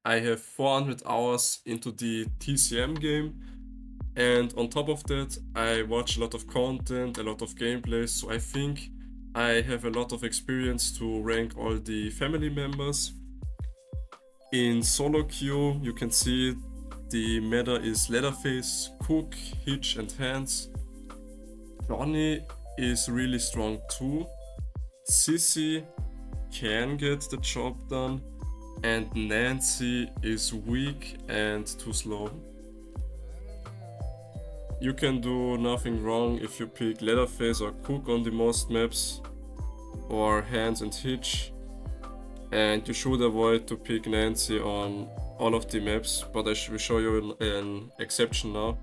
I have 400 hours into the TCM game, and on top of that, I watch a lot of content, a lot of gameplays, so I think I have a lot of experience to rank all the family members. In solo queue, you can see the meta is Leatherface, Cook, Hitch, and Hans. Johnny is really strong too. Sissy can get the job done, and Nancy is weak and too slow. You can do nothing wrong if you pick Leatherface or Cook on the most maps, or Hans and Hitch, and you should avoid to pick Nancy on all of the maps, but I will show you an exception now.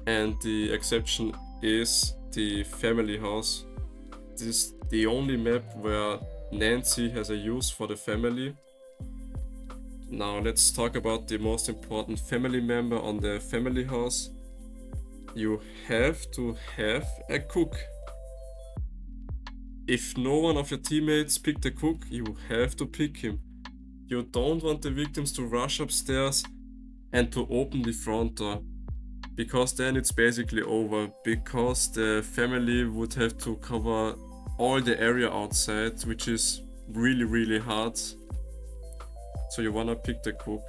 And the exception is the family house. This is the only map where Nancy has a use for the family. Now let's talk about the most important family member on the family house. You have to have a cook. If no one of your teammates picked a cook, you have to pick him. You don't want the victims to rush upstairs and to open the front door, because then it's basically over, because the family would have to cover all the area outside, which is really hard. So you wanna pick the cook.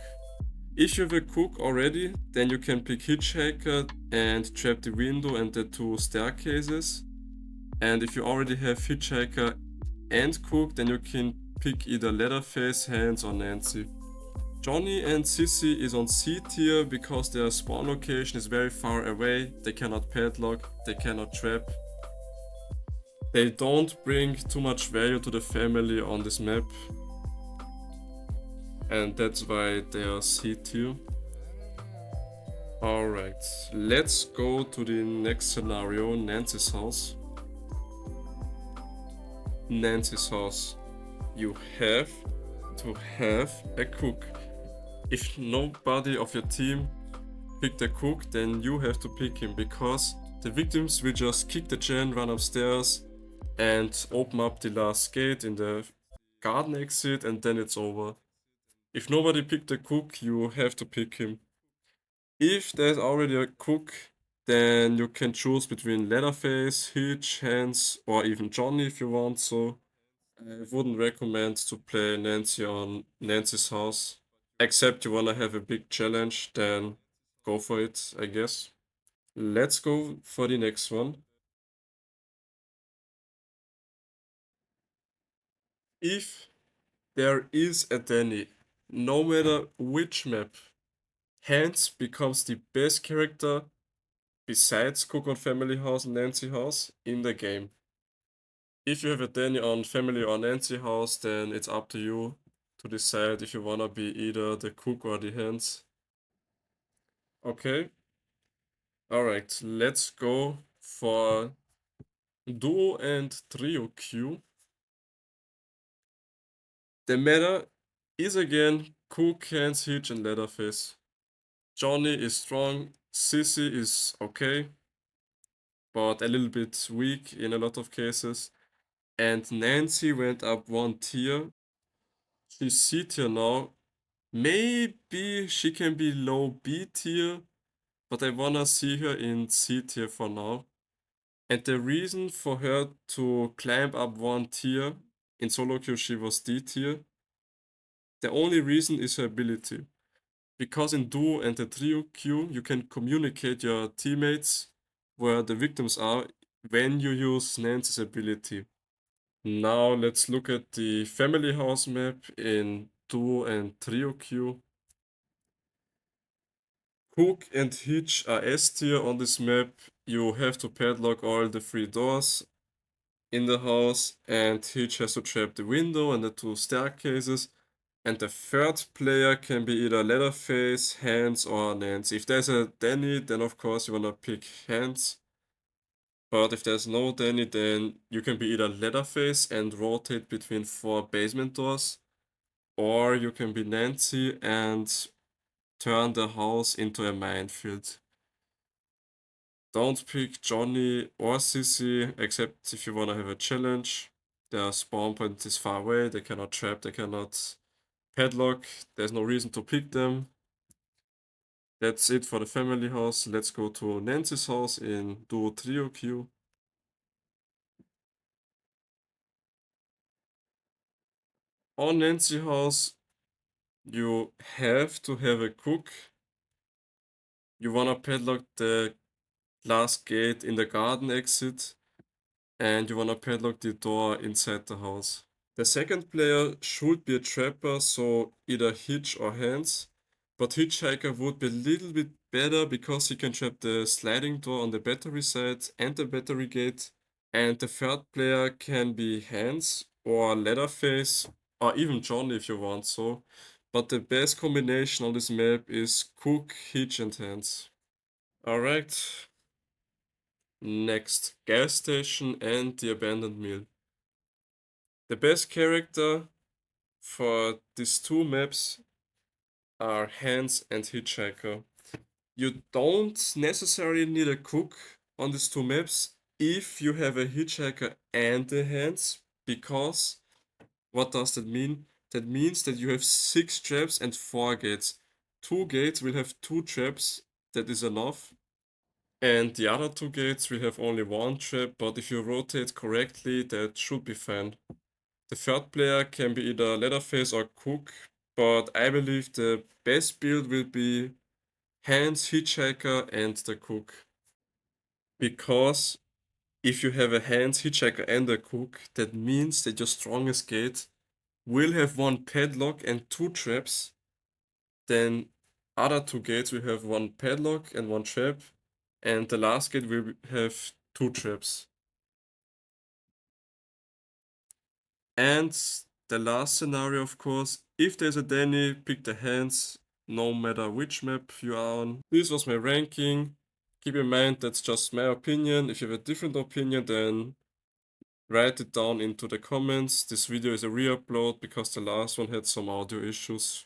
If you have a cook already, then you can pick Hitchhiker and trap the window and the two staircases. And if you already have Hitchhiker and Cook, then you can pick either Leatherface, Hans, or Nancy. Johnny and Sissy is on C tier because their spawn location is very far away, they cannot padlock, they cannot trap. They don't bring too much value to the family on this map, and that's why they are C tier. Alright, let's go to the next scenario, Nancy's house. Nancy's house. You have to have a cook. If nobody of your team picked a cook, then you have to pick him, because the victims will just kick the gen, run upstairs, and open up the last gate in the garden exit, and then it's over. If nobody picked a cook, you have to pick him. If there's already a cook, then you can choose between Leatherface, Hitch, Hans, or even Johnny if you want so. I wouldn't recommend to play Nancy on Nancy's house. Except you wanna have a big challenge, then go for it, I guess. Let's go for the next one. If there is a Danny, no matter which map, Hans becomes the best character besides Cook on Family House and Nancy House in the game. If you have a Danny on Family or Nancy House, then it's up to you to decide if you wanna be either the Cook or the Hans. Okay, alright, let's go for duo and trio queue. The meta is again Cook, Hans, Hitch, and Leatherface. Johnny is strong, Sissy is okay, but a little bit weak in a lot of cases. And Nancy went up one tier. She's C tier now. Maybe she can be low B tier, but I wanna see her in C tier for now. And the reason for her to climb up one tier, in solo queue she was D tier, the only reason is her ability. Because in duo and the trio queue, you can communicate your teammates where the victims are when you use Nancy's ability. Now let's look at the family house map in duo and trio queue. Cook and Hitch are S tier on this map. You have to padlock all the three doors in the house, and Hitch has to trap the window and the two staircases. And the third player can be either Leatherface, Hans, or Nancy. If there's a Danny, then of course you wanna pick Hans. But if there's no Danny, then you can be either Leatherface and rotate between four basement doors, or you can be Nancy and turn the house into a minefield. Don't pick Johnny or Sissy, except if you wanna have a challenge. Their spawn point is far away, they cannot trap, they cannot Padlock, there's no reason to pick them. That's it for the family house. Let's go to Nancy's house in Duo Trio queue. On Nancy house, you have to have a cook. You wanna padlock the last gate in the garden exit, and you wanna padlock the door inside the house. The second player should be a trapper, so either Hitch or Hands. But Hitchhiker would be a little bit better because he can trap the sliding door on the battery side and the battery gate. And the third player can be Hands or Leatherface or even Johnny if you want so. But the best combination on this map is Cook, Hitch, and Hands. Alright, next gas station and the abandoned mill. The best character for these two maps are Hands and Hitchhiker. You don't necessarily need a cook on these two maps if you have a Hitchhiker and a Hands, because what does that mean? That means that you have 6 traps and 4 gates. 2 gates will have 2 traps, that is enough. And the other 2 gates will have only 1 trap, but if you rotate correctly, that should be fine. The third player can be either Leatherface or Cook, but I believe the best build will be Hands, Hitchhiker, and the Cook. Because if you have a Hands, Hitchhiker, and a Cook, that means that your strongest gate will have 1 padlock and 2 traps. Then other 2 gates will have 1 padlock and 1 trap, and the last gate will have 2 traps. And the last scenario, of course, if there's a Danny, pick the Hands, no matter which map you are on. This was my ranking. Keep in mind that's just my opinion. If you have a different opinion, then write it down into the comments. This video is a re-upload because the last one had some audio issues.